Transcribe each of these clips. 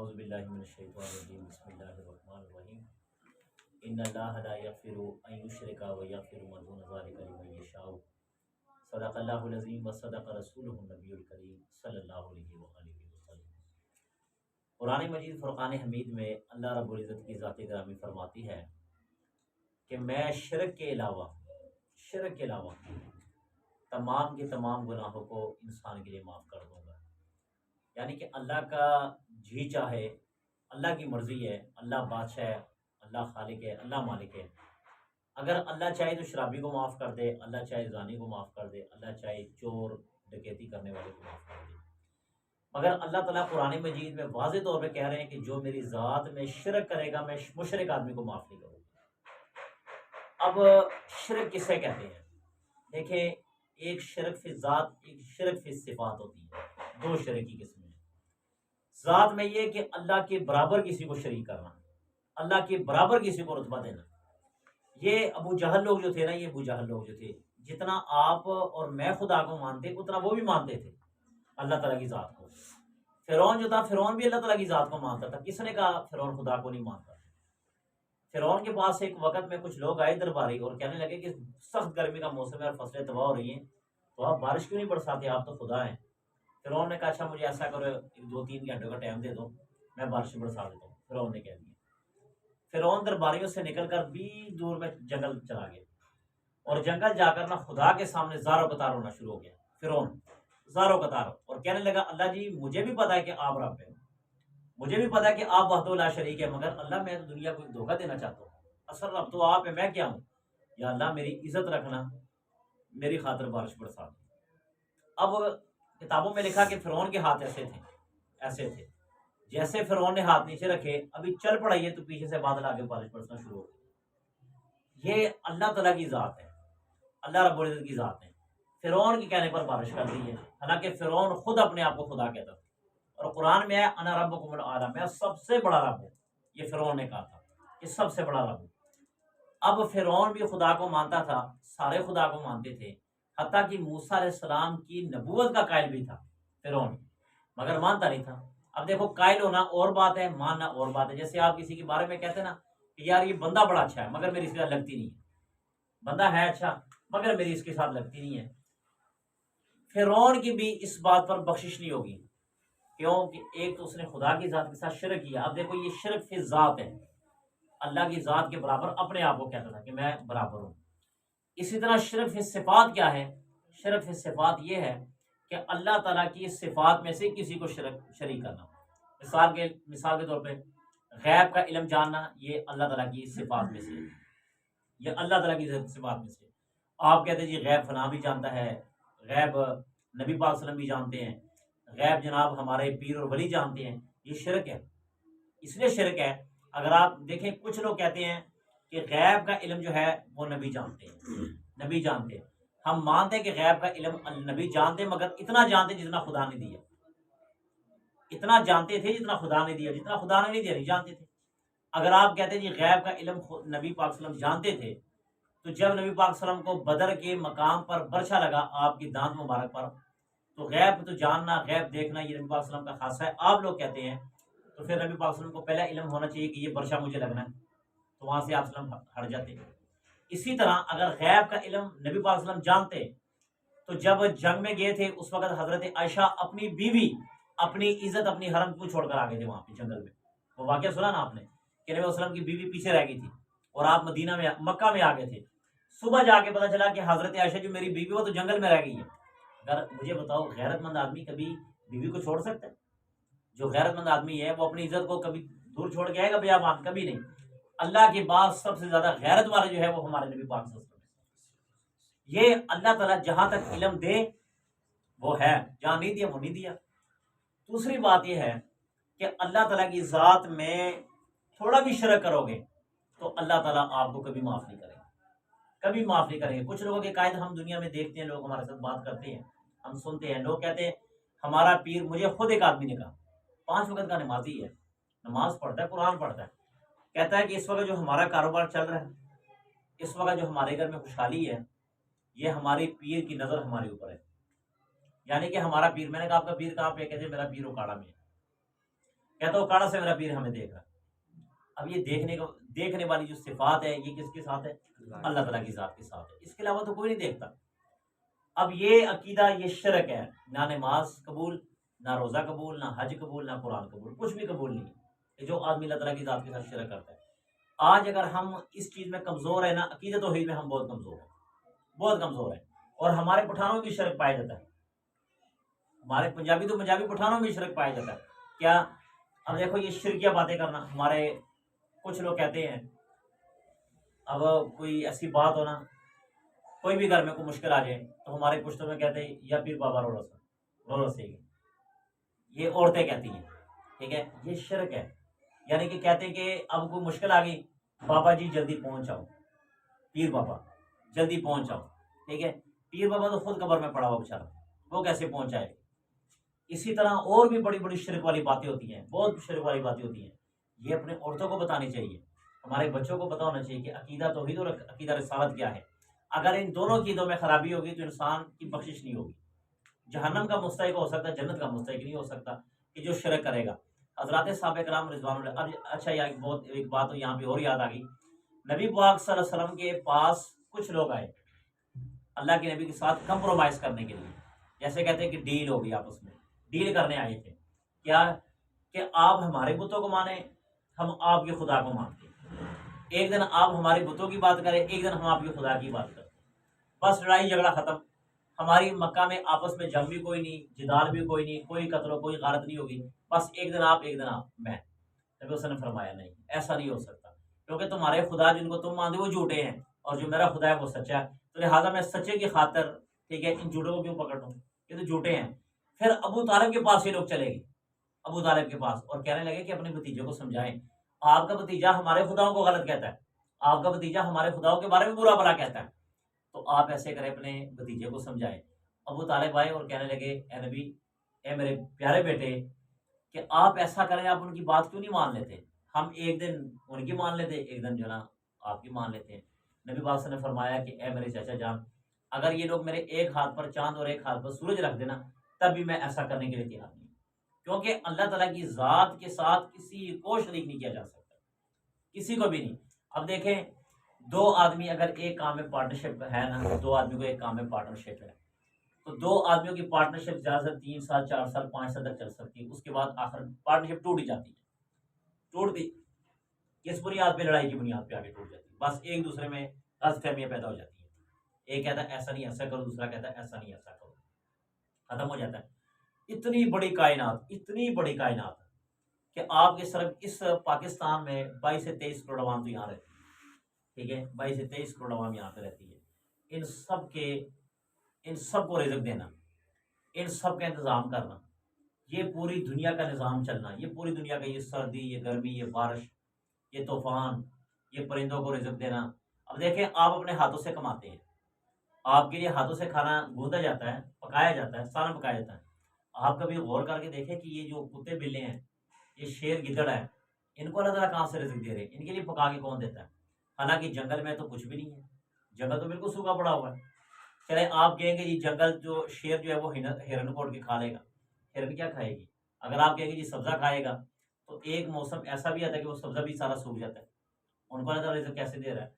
औज़ुबिल्लाहि मिनश्शैतानिर्रजीम बिस्मिल्लाहिर्रहमानिर्रहीम इन्नल्लाहा ला यग़फ़िरु अन युश्रका व यग़फ़िरु मा दून ज़ालिका लिमन यशाअ सदक़ल्लाहुल अज़ीम व सदक़ रसूलुहुन नबियुल करीम सल्लल्लाहु अलैहि व आलिहि वसल्लम। कुरान मजीद फुरक़ान हमीद में अल्लाह रब्बुल इज़्ज़त की ज़ात ग्रामी फरमाती है कि मैं शिरक के अलावा तमाम के तमाम गुनाहों को इंसान के लिए माफ़ कर दूँगा। यानी कि अल्लाह का जी चाहे, अल्लाह की मर्ज़ी है, अल्लाह बादशाह है, अल्लाह खालिक है, अल्लाह मालिक है। अगर अल्लाह चाहे तो शराबी को माफ़ कर दे, अल्लाह चाहे ज़ानी को माफ़ कर दे, अल्लाह चाहे चोर डकैती करने वाले को माफ़ कर दे। मगर अल्लाह ताला कुरान मजीद में वाज़े तौर पे कह रहे हैं कि जो मेरी ज़ात में शिरक करेगा मैं मुशरिक आदमी को माफ़ नहीं करूँगा। अब शिरक किसे कहते हैं? देखें, एक शिरक फिर ज़ात, एक शिरक फिर सिफ़ात होती है। दो शिरक की किस्में हैं। ज़ात में ये कि अल्लाह के बराबर किसी को शरीक करना, अल्लाह के बराबर किसी को रुतबा देना। ये अबू जहल लोग जो थे ना, ये अबू जहल लोग जो थे, जितना आप और मैं खुदा को मानते उतना वो भी मानते थे अल्लाह ताला की ज़ात को। फ़िरौन जो था, फ़िरौन भी अल्लाह ताला की ज़ात को मानता था। किसने कहा फ़िरौन खुदा को नहीं मानता? फ़िरौन के पास एक वक़्त में कुछ लोग आए दरबारी और कहने लगे कि सख्त गर्मी का मौसम है और फसलें तबाह हो रही हैं, तो आप बारिश क्यों नहीं बरसाते? आप तो खुदा हैं। फ़िरौन ने कहा, अच्छा मुझे ऐसा करो, 2-3 घंटों का टाइम दे दो, मैं बारिश बरसा देता हूँ। फ़िरौन ने कह दिया। फ़िरौन दरबारियों से निकलकर भी दूर में जंगल चला गया और जंगल जाकर ना खुदा के सामने ज़ारो कतार होना शुरू हो गया। फ़िरौन ज़ारो कतार और कहने लगा, अल्लाह जी मुझे भी पता है कि आप रब हैं, मुझे भी पता है कि आप वहदहू ला शरीक है, मगर अल्लाह मैं तो दुनिया को धोखा देना चाहता हूँ। असल रब तो आप है, मैं क्या हूँ? या अल्लाह मेरी इज्जत रखना, मेरी खातिर बारिश बरसा दो। अब किताबों में लिखा कि फ़िरौन के हाथ ऐसे थे जैसे फ़िरौन ने हाथ नीचे रखे, अभी चल पड़ाइए तो पीछे से बादल आगे बारिश बरसना शुरू हो गई। ये अल्लाह ताला की ज़ात है, अल्लाह रब्बुल इज़्ज़त की ज़ात है। फ़िरौन के कहने पर बारिश कर दी है, हालांकि फ़िरौन खुद अपने आप को खुदा कहता था और कुरान में है अना रब्बुकुमुल आला, मैं सबसे बड़ा रब हूँ। ये फ़िरौन ने कहा था कि सबसे बड़ा रब हूँ। अब फ़िरौन भी खुदा को मानता था, सारे खुदा को मानते थे, हत्ता कि मूसा अलैहिस्सलाम की नबूवत का कायल भी था फ़िरौन, मगर मानता नहीं था। अब देखो, कायल होना और बात है, मानना और बात है। जैसे आप किसी के बारे में कहते हैं ना कि यार ये बंदा बड़ा अच्छा है मगर मेरी इसके साथ लगती नहीं है, बंदा है अच्छा मगर मेरी इसके साथ लगती नहीं है। फ़िरौन की भी इस बात पर बख्शिश नहीं होगी। क्यों? कि एक तो उसने खुदा की ज़ात के साथ शिरक किया। अब देखो, ये शिरक फिर ज़ात है, अल्लाह की ज़ात के बराबर अपने आप को कहता था कि मैं बराबर हूँ। इसी तरह शिरक फिर सिफ़ात क्या है? शिरक फिर सिफ़ात ये है कि अल्लाह ताला की सिफ़ात में से किसी को शरीक करना। मिसाल के तौर पे गैब का इल्म जानना, ये अल्लाह ताला की सिफ़ात में से है। ये अल्लाह ताला की सिफ़ात में से। आप कहते हैं जी गैब फलां भी जानता है, गैब नबी पाक सल्लल्लाहु अलैहि वसल्लम भी जानते हैं, गैब जनाब हमारे पीर और वली जानते हैं। ये शिरक है। इसलिए शिरक है, अगर आप देखें कुछ लोग कहते हैं कि गैब का इल्म जो है वो नबी जानते हैं, नबी जानते हैं। हम मानते हैं कि गैब का इल्म नबी जानते हैं, मगर इतना जानते जितना खुदा ने दिया। इतना जानते थे जितना खुदा ने दिया, जितना खुदा ने नहीं दिया नहीं जानते थे। अगर आप कहते हैं जी गैब का इल्म नबी पाक सल्लल्लाहु अलैहि वसल्लम जानते थे, तो जब नबी पाक सल्लल्लाहु अलैहि वसल्लम को बदर के मकाम पर बर्छा लगा आपकी दांत मुबारक पर, तो गैब तो जानना, गैब देखना ये नबी पाक सल्लल्लाहु अलैहि वसल्लम का खासा है, आप लोग कहते हैं, तो फिर नबी पाक सल्लल्लाहु अलैहि वसल्लम को पहला इल्म होना चाहिए कि ये बर्छा मुझे लगना है, तो वहां से आप सल्लम हट जाते। इसी तरह अगर गैब का इल्म नबी पाक सल्लल्लाहु अलैहि वसल्लम जानते, तो जब जंग में गए थे उस वक्त हजरत आयशा अपनी बीवी, अपनी इज्जत, अपनी हरम क्यों छोड़कर आ गए थे वहां पे जंगल में? वो वाकया सुना ना आपने कि नबी वसल्लम की बीवी पीछे रह गई थी और आप मदीना में, मक्का में आ गए थे। सुबह जाके पता चला कि हजरत आयशा जो मेरी बीवी वो तो जंगल में रह गई है। अगर मुझे बताओ, गैरतमंद आदमी कभी बीवी को छोड़ सकता है? जो गैरतमंद आदमी है वो अपनी इज्जत को कभी दूर छोड़ के आएगा बयाबान? कभी नहीं। अल्लाह के बाद सबसे ज्यादा गैरत वाले जो है वो हमारे नबी पाक सल्लल्लाहु अलैहि वसल्लम। ये अल्लाह ताला जहां तक इल्म दे वो है, जहां नहीं दिया वो नहीं दिया। दूसरी बात यह है कि अल्लाह ताला की ज़ात में थोड़ा भी शिरक करोगे तो अल्लाह ताला आपको कभी माफ़ नहीं करेगा, कभी माफ़ नहीं करेंगे। कुछ लोगों के कायदे हम दुनिया में देखते हैं, लोग हमारे साथ बात करते हैं, हम सुनते हैं, लोग कहते हैं हमारा पीर, मुझे खुद एक आदमी ने कहा, 5 वक्त का नमाजी है, नमाज पढ़ता है, कुरान पढ़ता है, कहता है कि इस वक्त जो हमारा कारोबार चल रहा है, इस वक्त जो हमारे घर में खुशहाली है, ये हमारे पीर की नज़र हमारे ऊपर है। यानी कि हमारा पीर, मैंने कहा आपका पीर कहाँ पे? कहते मेरा पीर उकाड़ा में है। कहता वो काड़ा से मेरा पीर हमें देख रहा है। अब ये देखने वाली जो सिफात है ये किसके साथ है? अल्लाह ताला की ज़ात के साथ है, इसके अलावा तो कोई नहीं देखता। अब ये अकीदा ये शिरक है, ना नमाज कबूल, ना रोज़ा कबूल, ना हज कबूल, ना कुरान कबूल, कुछ भी कबूल नहीं है। जो आदमी अल्लाह ताला की ज़ात के साथ शिरक करता है, आज अगर हम इस चीज़ में कमज़ोर है ना, अकीदत तौहीद में हम बहुत कमज़ोर हैं, बहुत कमज़ोर हैं। और हमारे पठानों में भी शिरक पाया जाता है, हमारे पंजाबी तो पंजाबी पठानों में भी शिरक पाया जाता है। क्या? अब देखो ये शिरकिया बातें करना, हमारे कुछ लोग कहते हैं, अब कोई ऐसी बात हो ना, कोई भी घर में कोई मुश्किल आ जाए तो हमारे पुश्तों में कहते हैं या पीर बाबा रो से, ये औरतें कहती हैं, ठीक है, ये शिरक है। यानी कि कहते हैं कि अब कोई मुश्किल आ गई, बाबा जी जल्दी पहुंच जाओ, पीर बाबा जल्दी पहुंच जाओ, ठीक है। पीर बाबा तो खुद कब्र में पड़ा हुआ बेचारा, वो कैसे पहुंच जाए? इसी तरह और भी बड़ी बड़ी शिरक वाली बातें होती हैं, बहुत शिरक वाली बातें होती हैं। ये अपने औरतों को बतानी चाहिए, हमारे बच्चों को पता होना चाहिए कि अकीदा तौहीद और अकीदा रिसालत क्या है। अगर इन दोनों अकीदों में खराबी होगी तो इंसान की बख्शिश नहीं होगी, जहन्नम का मुस्तहिक हो सकता है, जन्नत का मुस्तहिक नहीं हो सकता कि जो शिरक करेगा। हज़रात साहब कराम रिज़वानुल्लाह। अब अच्छा यार एक बात तो यहाँ पे और याद आ गई। नबी पाक सल्लल्लाहु अलैहि वसल्लम के पास कुछ लोग आए अल्लाह के नबी के साथ कंप्रोमाइज़ करने के लिए, जैसे कहते हैं कि डील हो गई आपस में, डील करने आए थे। क्या? कि आप हमारे बुतों को माने, हम आपके खुदा को मानते हैं। एक दिन आप हमारे बुतों की बात करें, एक दिन हम आपके खुदा की बात करें, बस लड़ाई झगड़ा खत्म। हमारी मक्का में आपस में जंग भी कोई नहीं, जिदाल भी कोई नहीं, कोई कत्ल कोई गारत नहीं होगी, बस एक दिन आप एक दिन आप मैं। नबी उसने फरमाया नहीं, ऐसा नहीं हो सकता, क्योंकि तुम्हारे खुदा जिनको तुम मानते हो वो झूठे हैं और जो मेरा खुदा है वो सच्चा है। तो लिहाजा मैं सच्चे की खातर, ठीक है, इन झूठों को क्यों पकड़ लूँ, ये तो झूठे हैं। फिर अबू तालिब के पास ये लोग चले गए, अबू तालिब के पास, और कहने लगे कि अपने भतीजे को समझाएं, आपका भतीजा हमारे खुदाओं को गलत कहता है, आपका भतीजा हमारे खुदाओं के बारे में बुरा भला कहता है, तो आप ऐसे करें अपने भतीजे को समझाएं। अबू तालिब आए और कहने लगे, ए नबी, ए मेरे प्यारे बेटे, कि आप ऐसा करें, आप उनकी बात क्यों नहीं मान लेते? हम एक दिन उनकी मान लेते, एक दिन जो ना आपकी मान लेते हैं। नबी पाक ने फरमाया कि ए मेरे चाचा जान, अगर ये लोग मेरे एक हाथ पर चांद और एक हाथ पर सूरज रख देना, तब भी मैं ऐसा करने के लिए तैयार नहीं, क्योंकि अल्लाह ताला की ज़ात के साथ किसी को शरीक नहीं किया जा सकता, किसी को भी नहीं। अब देखें, दो आदमी अगर एक काम में पार्टनरशिप है ना, दो आदमी को एक काम में पार्टनरशिप है, तो दो आदमियों की पार्टनरशिप ज़्यादा से 3 साल 4 साल 5 साल तक चल सकती है, उसके बाद आखिर पार्टनरशिप टूट ही जाती है। टूटती किस बुनियाद पे? लड़ाई की बुनियाद पे आगे टूट जाती है, बस एक दूसरे में गलतफहमियां पैदा हो जाती है। एक कहता है ऐसा नहीं ऐसा करो, दूसरा कहता है ऐसा नहीं ऐसा करो, खत्म हो जाता है। इतनी बड़ी कायनात, इतनी बड़ी कायनात कि आपके सिर्फ इस पाकिस्तान में 22 से 23 करोड़ आवाम तो यहाँ रहती है, ठीक है, 22 से 23 करोड़ आवाम यहाँ पे रहती है। इन सब को रिज़्क देना, इन सब का इंतज़ाम करना, ये पूरी दुनिया का निज़ाम चलना, ये पूरी दुनिया का, ये सर्दी, ये गर्मी, ये बारिश, ये तूफान, ये परिंदों को रिज़्क देना। अब देखें, आप अपने हाथों से कमाते हैं, आपके लिए हाथों से खाना गूंदा जाता है, पकाया जाता है, सालन पकाया जाता है। आप कभी गौर करके देखें कि ये जो कुत्ते बिल्ले हैं, ये शेर गिद्दड़ है, इनको अल्लाह ताला कहाँ से रिज़्क दे रहे हैं? इनके लिए पका के कौन देता है? हालांकि जंगल में तो कुछ भी नहीं है, जंगल तो बिल्कुल सूखा पड़ा हुआ है। चले आप कहेंगे जी जंगल जो शेर जो है वो हिरन को उड़ के खा लेगा, हिरन क्या खाएगी? अगर आप कहेंगे जी सब्जा खाएगा, तो एक मौसम ऐसा भी आता है कि वो सब्जा भी सारा सूख जाता है। उनको अल्लाह ताला रिज़्क कैसे दे रहा है?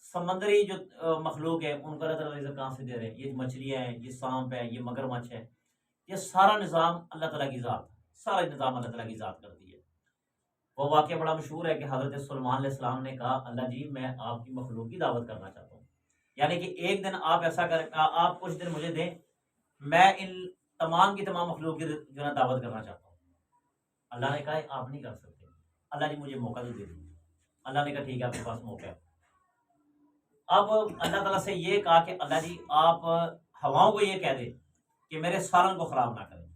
समंदरी जो मखलूक है उनको अल्लाह ताला रिज़्क कहाँ से दे रहे हैं? ये मछलियाँ हैं, ये सांप है, ये मगरमच्छ है, ये सारा निज़ाम अल्लाह ताला की ज़ात, सारा निज़ाम अल्लाह ताला की ज़ात करती है। वो वाक़या बड़ा मशहूर है कि हज़रत सुलेमान अलैहिस्सलाम ने कहा, अल्लाह जी मैं आपकी मखलूक की दावत करना चाहता हूँ। यानी कि एक दिन आप ऐसा करें, आप कुछ दिन मुझे दें, मैं इन तमाम की तमाम मखलूक की जो है दावत करना चाहता हूँ। अल्लाह ने कहा आप नहीं कर सकते। अल्लाह जी मुझे मौका तो दे दीजिए। अल्लाह ने कहा ठीक है आपके पास मौका है। अब अल्लाह ताला से ये कहा कि अल्लाह जी आप हवाओं को ये कह दे कि मेरे सालन को ख़राब ना करें,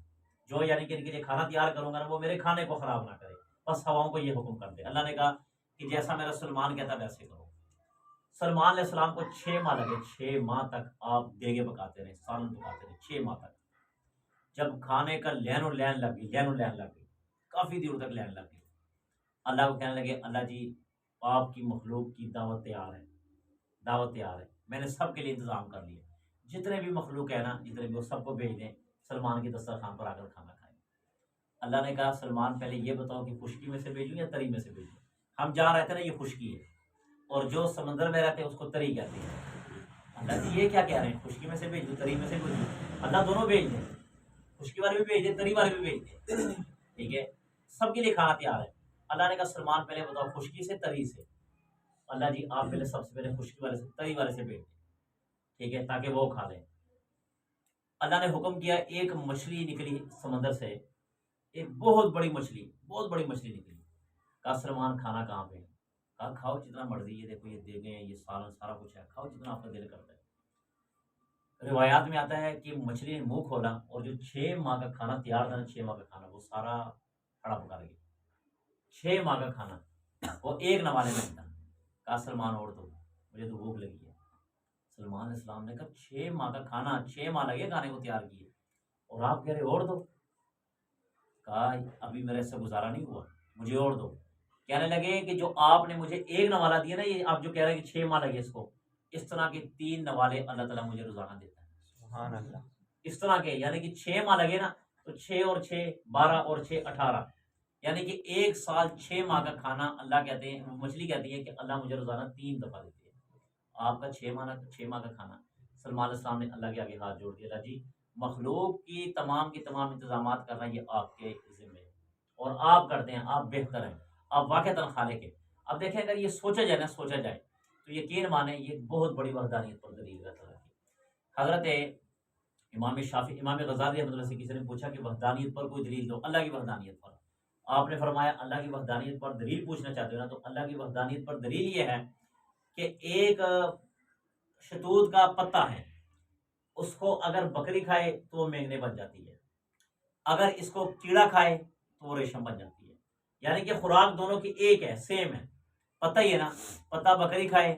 जो यानी कि इनके लिए खाना तैयार करूँगा ना वो मेरे खाने को ख़राब ना करे, बस हवाओं को ये हुक्म कर दे। अल्लाह ने कहा कि जैसा मेरा सलमान कहता वैसे करो। सलमान अलैहिस्सलाम को 6 माह लगे, 6 माह तक आप देगे पकाते रहे, सालन पकाते रहे, 6 माह तक। जब खाने का लैन और लैन लग गई, लैन और लैन लग गई, काफ़ी दूर तक लैन लग गई। अल्लाह को कहने लगे, अल्लाह जी आपकी मखलूक की दावत तैयार है, दावत तैयार है, मैंने सब के लिए इंतज़ाम कर लिया, जितने भी मखलूक है ना, जितने भी वो सबको भेज दें, सलमान के दस्तरखान पर आकर खाना खाएं। अल्लाह ने कहा सलमान पहले ये बताओ कि खुश्की में से भेजूँ या तरी में से भेजूँ। हम जहाँ रहते हैं ना ये खुश्की है, और जो समंदर में रहते हैं उसको तरी कहते हैं। अल्लाह जी ये क्या कह रहे हैं, खुश्की में से भेज दूँ तरी में से भेजूँ? अल्लाह दोनों भेज दें, खुश्की वाले भी भेज दे, तरी वाले भी भेज दे, ठीक है, सबके लिए खाना तैयार है। अल्लाह ने कहा सलमान पहले बताओ खुश्की से तरी से। अल्लाह जी आप पहले सबसे पहले खुश्की वाले से तरी वाले से भेज दें, ठीक है, ताकि वो खा लें। अल्लाह ने हुक्म किया, एक मछली निकली समंदर से, एक बहुत बड़ी मछली, बहुत बड़ी मछली निकली। कहा सलमान खाना कहाँ पे है? कहा खाओ जितना मर्जी, ये देखो ये देगे ये सालन सारा कुछ है, खाओ जितना आपका दिल करता है। रिवायात में आता है कि मछली ने मुंह खोला और जो 6 माह का खाना तैयार था ना, 6 माह का खाना वो सारा खड़ा पका गया। 6 माह का खाना वो एक नवाले में था। कहा सलमान और दो, मुझे तो भूख लगी है। सलमान इस्लाम ने कहा 6 माह का खाना, 6 माह लगे खाने को तैयार किए, और आप कह रहे और दो? कहा अभी मेरे से गुजारा नहीं हुआ, मुझे और दो। कहने लगे कि जो आपने मुझे एक नवाला दिया ना, ये आप जो कह रहे हैं कि 6 माह लगे इसको, इस तरह के 3 नवाले अल्लाह ताला मुझे रोजाना देता है। सुभान अल्लाह। इस तरह के यानी कि 6 माह लगे ना, तो 6 और 6 12 और 6 18, यानी कि 1 साल 6 माह का खाना अल्लाह कहते हैं, मछली कहती है कि अल्लाह मुझे रोजाना 3 दफा देती है। आपका 6 माह का खाना। सलमान इस्लाम ने अल्लाह के आगे हाथ जोड़ दिया, अल्लाह जी मखलूक की तमाम इंतजाम करना ये आपके जिम्मे है, और आप करते हैं, आप बेहतर हैं, आप वाक़तन खालिक हैं। अब देखें अगर ये सोचा जाए ना, सोचा जाए तो यकीन माने ये बहुत बड़ी वहदानियत पर दलील है अल्लाह की। हज़रत इमाम शाफी, इमाम गज़ाली रहमतुल्लाह से किसी ने पूछा कि वहदानियत पर कोई दलील दो, अल्लाह की वहदानियत पर। आपने फरमाया अल्लाह की वहदानियत पर दलील पूछना चाहते हो ना, तो अल्लाह की वहदानियत पर दलील ये है कि एक शतूत का पत्ता है, उसको अगर बकरी खाए तो वो मेंगने बन जाती है, अगर इसको कीड़ा खाए तो वो रेशम बन जाती है। यानी कि खुराक दोनों की एक है, सेम है। पता ही है ना, पता बकरी खाए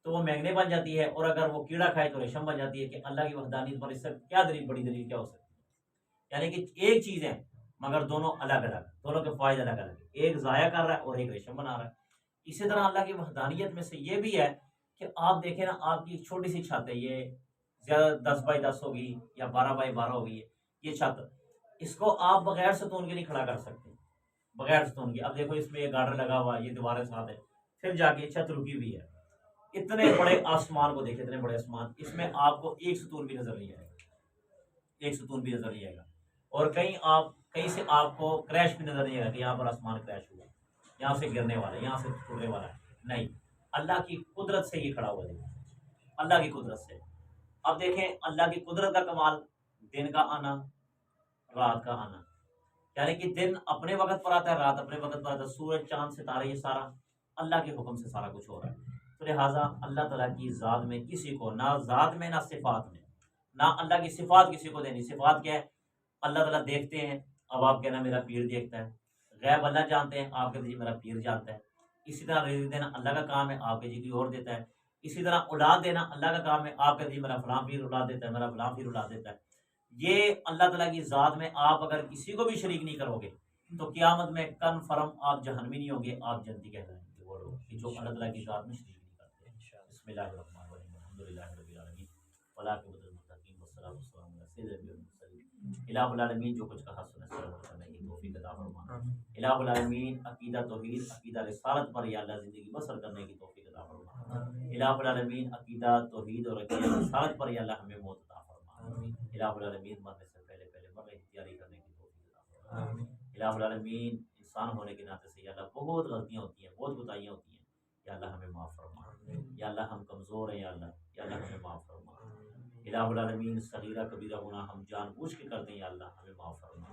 तो वो मैंगने बन जाती है, और अगर वो कीड़ा खाए तो रेशम बन जाती है। कि अल्लाह की वहदानियत पर इससे क्या दलील, बड़ी दलील क्या हो सकती है? यानी कि एक चीज़ है मगर दोनों अलग अलग, दोनों के फायदे अलग अलग, एक ज़ाया कर रहा है और एक रेशम बना रहा है। इसी तरह अल्लाह की वहदानियत में से ये भी है कि आप देखें ना, आपकी एक छोटी सी छत है, ये ज़्यादा 10 बाई 10 होगी या 12 बाई 12 होगी, ये छत, इसको आप बगैर सतून के नहीं खड़ा कर सकते, बगैर सतून के। अब देखो इसमें ये गार्डर लगा हुआ है, ये दीवारें साथ है, फिर जाके छत रुकी हुई है। इतने बड़े आसमान को देखे, इतने बड़े आसमान, इसमें आपको एक सतून भी नजर नहीं आएगा, एक सतून भी नजर नहीं आएगा। और कहीं से आपको क्रैश भी नजर नहीं आएगा कि यहाँ पर आसमान क्रैश हुआ, यहाँ से गिरने वाला है, यहाँ से टूटने वाला है, नहीं। अल्लाह की कुदरत से ये खड़ा हुआ है, अल्लाह की कुदरत से। अब देखें अल्लाह की कुदरत का कमाल, दिन का आना, रात का आना, यानी कि दिन अपने वक्त पर आता है, रात अपने वक्त पर आता है, सूरज चांद सितारे ये सारा अल्लाह के हुक्म से सारा कुछ हो रहा है। तो लिहाजा अल्लाह ताला की ज़ात में किसी को ना, ज़ात में ना सिफात में, ना अल्लाह की सिफात किसी को देनी। सिफात क्या है? अल्लाह ताला देखते हैं, अब आप कहना मेरा पीर देखता है। गैब अल्लाह जानते हैं, आप कहते जी मेरा पीर जानता है। इसी तरह रिज़्क देना अल्लाह का काम है, आप कहते जी कोई और देता है। इसी तरह औलाद देना अल्लाह का काम है, आप कहते जी मेरा फलां पीर औलाद देता है, मेरा फलां पीर औलाद देता है। ये अल्लाह ताला की ज़ात में आप अगर किसी को भी शरीक नहीं करोगे, तो क़यामत में कन्फर्म आप जहन्नमी नहीं होंगे, आप जन्नती कहलाएंगे। वो लोग कि जो अल्लाह ताला की ज़ात में शरीक नहीं करते। बिस्मिल्लाहिर्रहमानिर्रहीम, अल्हम्दुलिल्लाहि रब्बिल आलमीन, वलाकिबतुल मुत्तकीन, वस्सलातु वस्सलामु अला सय्यिदिल मुरसलीन। इलाहुल आलमीन जो कुछ कहा सुना सर करने की तौफीक अता फरमा। इलाहुल आलमीन अकीदा तौहीद, अकीदा रिसालत पर या अल्लाह ज़िंदगी बसर करने की तौफीक अता फरमा। इलाहुल आलमीन अकीदा तौहीद और अकीदा रिसालत पर या अल्लाह हमें मौत अता फरमा। इलाहुल आलमीन मरने से पहले पहले मरने की तैयारी करने की तौफीक अता फरमा। इलाहुल आलमीन इंसान होने के नाते से या अल्लाह बहुत गलतियाँ होती हैं, बहुत कोताहियाँ होती हैं, या अल्लाह हमें माफ़ फरमा। या अल्लाह हम कमज़ोर हैं, या अल्लाह हमें माफ़ फरमा। इलाहुल आलमीन सगीरा कबीरा गुनाह हम जानबूझ के करते हैं, या अल्लाह हमें माफ़ फरमा।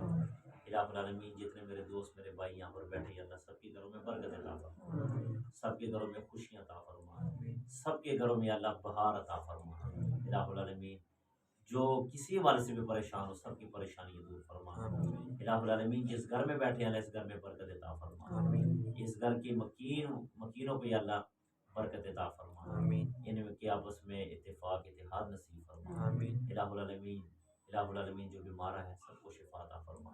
इलाहुल आलमीन जितने मेरे दोस्त मेरे भाई यहाँ पर बैठे, या अल्लाह सबके घरों में बरकत अता फरमा, सबके घरों में खुशियाँ अता फरमा, सबके घरों में अल्लाह बहार अता फरमा। इलाहुल आलमीन जो किसी वाले से भी परेशान हो, सबकी परेशानी दूर फरमा। इलाहुल आलमीन जिस घर में बैठे अल्लाह इस घर में बरकत अता फरमा, इस घर की मकीनों पे अल्लाह बरकत अता फरमा, इनमें के आपस में इत्तेफाक इत्तेहाद नसीब फरमा। इलाहुल आलमीन जो बीमार है सबको शिफा अता फरमा,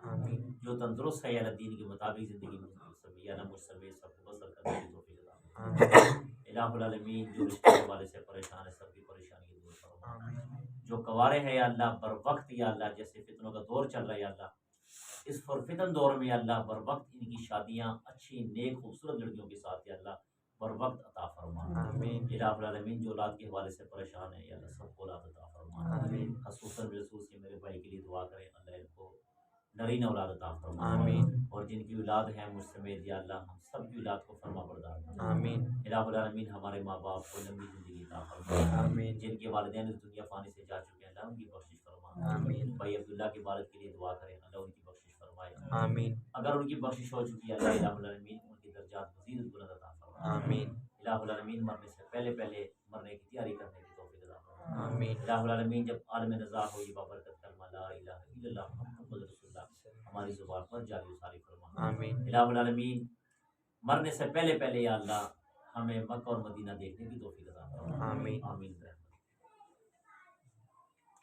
जो तंदुरुस्त है या अल्लाह दीन के मुताबिक ज़िंदगी सभी या मुझ सभी सबको बसर करने की तौफीक अता फरमा। इलाहुल आलमीन जो रिश्ते वाले से परेशान है सबकी परेशानी दूर फरमा। जो कवारे हैं या अल्लाह बर वक्त या अल्लाह जैसे फितनों का दौर चल रहा है या अल्लाह इस फुरफितन दौर में अल्लाह बर वक्त इनकी शादियाँ अच्छी नेक खूबसूरत लड़कियों के साथ या अल्लाह बर वक्त अता फरमा। आमीन। या रब्बुल आलमीन जो औलाद के हवाले से परेशान है या अल्लाह सबको औलाद अता फरमा। आमीन। खसूसन बिलखसूस ये मेरे भाई के लिए दुआ करें, अल्लाह इनको नरीन औलाद अता फरमा। आमीन। और जिनकी औलाद है मुझ समेत या अल्लाह हम सब की औलाद को फरमा बरदार बना। आमीन। या रब्बुल आलमीन हमारे माँ बाप को लंबी ज़िंदगी अता फरमा। आमीन। जिनके वालिदैन इस दुनिया फ़ानी से जा चुके हैं अल्लाह उनकी बख्शिश फरमा। आमीन। भाई अब्दुल्ला के वालिद के लिए दुआ करें, अल्लाह उनकी बख्शिश फरमाए। आमीन। अगर उनकी बख्शिश हो चुकी है अल्लाह रब्बुल आलमीन उनकी दर्जात मज़ीद बुलंद अता फरमा। आमीन। रब्बुल आलमीन मरने से पहले मरने की तैयारी करने की तौफीक अता फरमा। आमीन। रब्बुल आलमीन जब आलम नज़ा हो ये बाबरकत कलमा ला इलाहा इल्लल्लाह मुहम्मदुर रसूलुल्लाह हमारी ज़ुबान पर जारी व सारी फरमा। आमीन। रब्बुल आलमीन मरने से पहले या अल्लाह हमें मक्का और मदीना देखने की तौफीक अता फरमा। आमीन। आमीन।